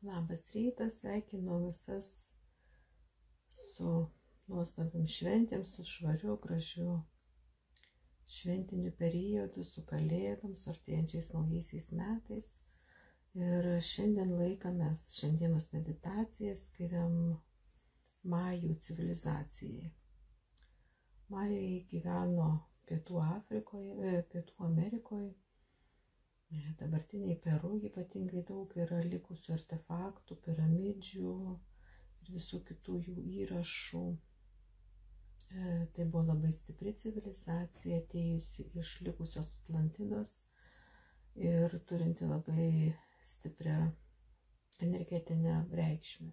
Labas rytas, sveikinu visas su nuostabiam šventėm, su švariu, gražiu šventiniu periodu, su kalėdom, su artėjančiais naujaisiais metais. Ir šiandien laiką mes šiandienos meditaciją skiriam Majų civilizacijai. Majai gyveno Pietų Afrikoje, Pietų Amerikoje. Dabartiniai Peru ypatingai daug yra likusių artefaktų, piramidžių ir visų kitų jų įrašų. Tai buvo labai stipri civilizacija, atėjusi iš likusios Atlantidos ir turinti labai stiprią energetinę reikšmę.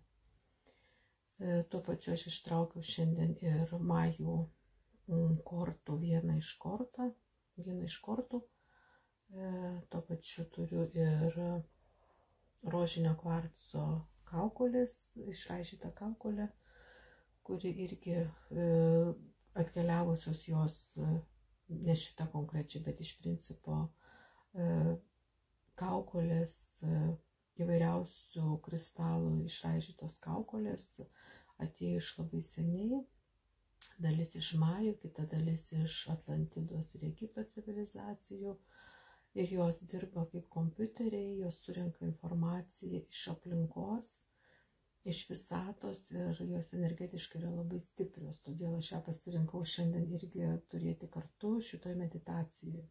Tuo pačiu aš ištraukiau šiandien ir Majų kortų vieną iš kortų. Tuo pačiu turiu ir rožinio kvarco kaukolės, išraižytą kaukolę, kuri irgi atkeliavusios jos, ne šita konkrečiai, bet iš principo kaukolės, įvairiausių kristalų išraižytos kaukolės atėjo iš labai seniai. Dalis iš Majų, kita dalis iš Atlantidos ir Egipto civilizacijų. Ir jos dirba kaip kompiuteriai, jos surenka informaciją iš aplinkos, iš visatos ir jos energetiškai yra labai stiprios. Todėl aš ją pasirinkau šiandien irgi turėti kartu šitoje meditacijoje.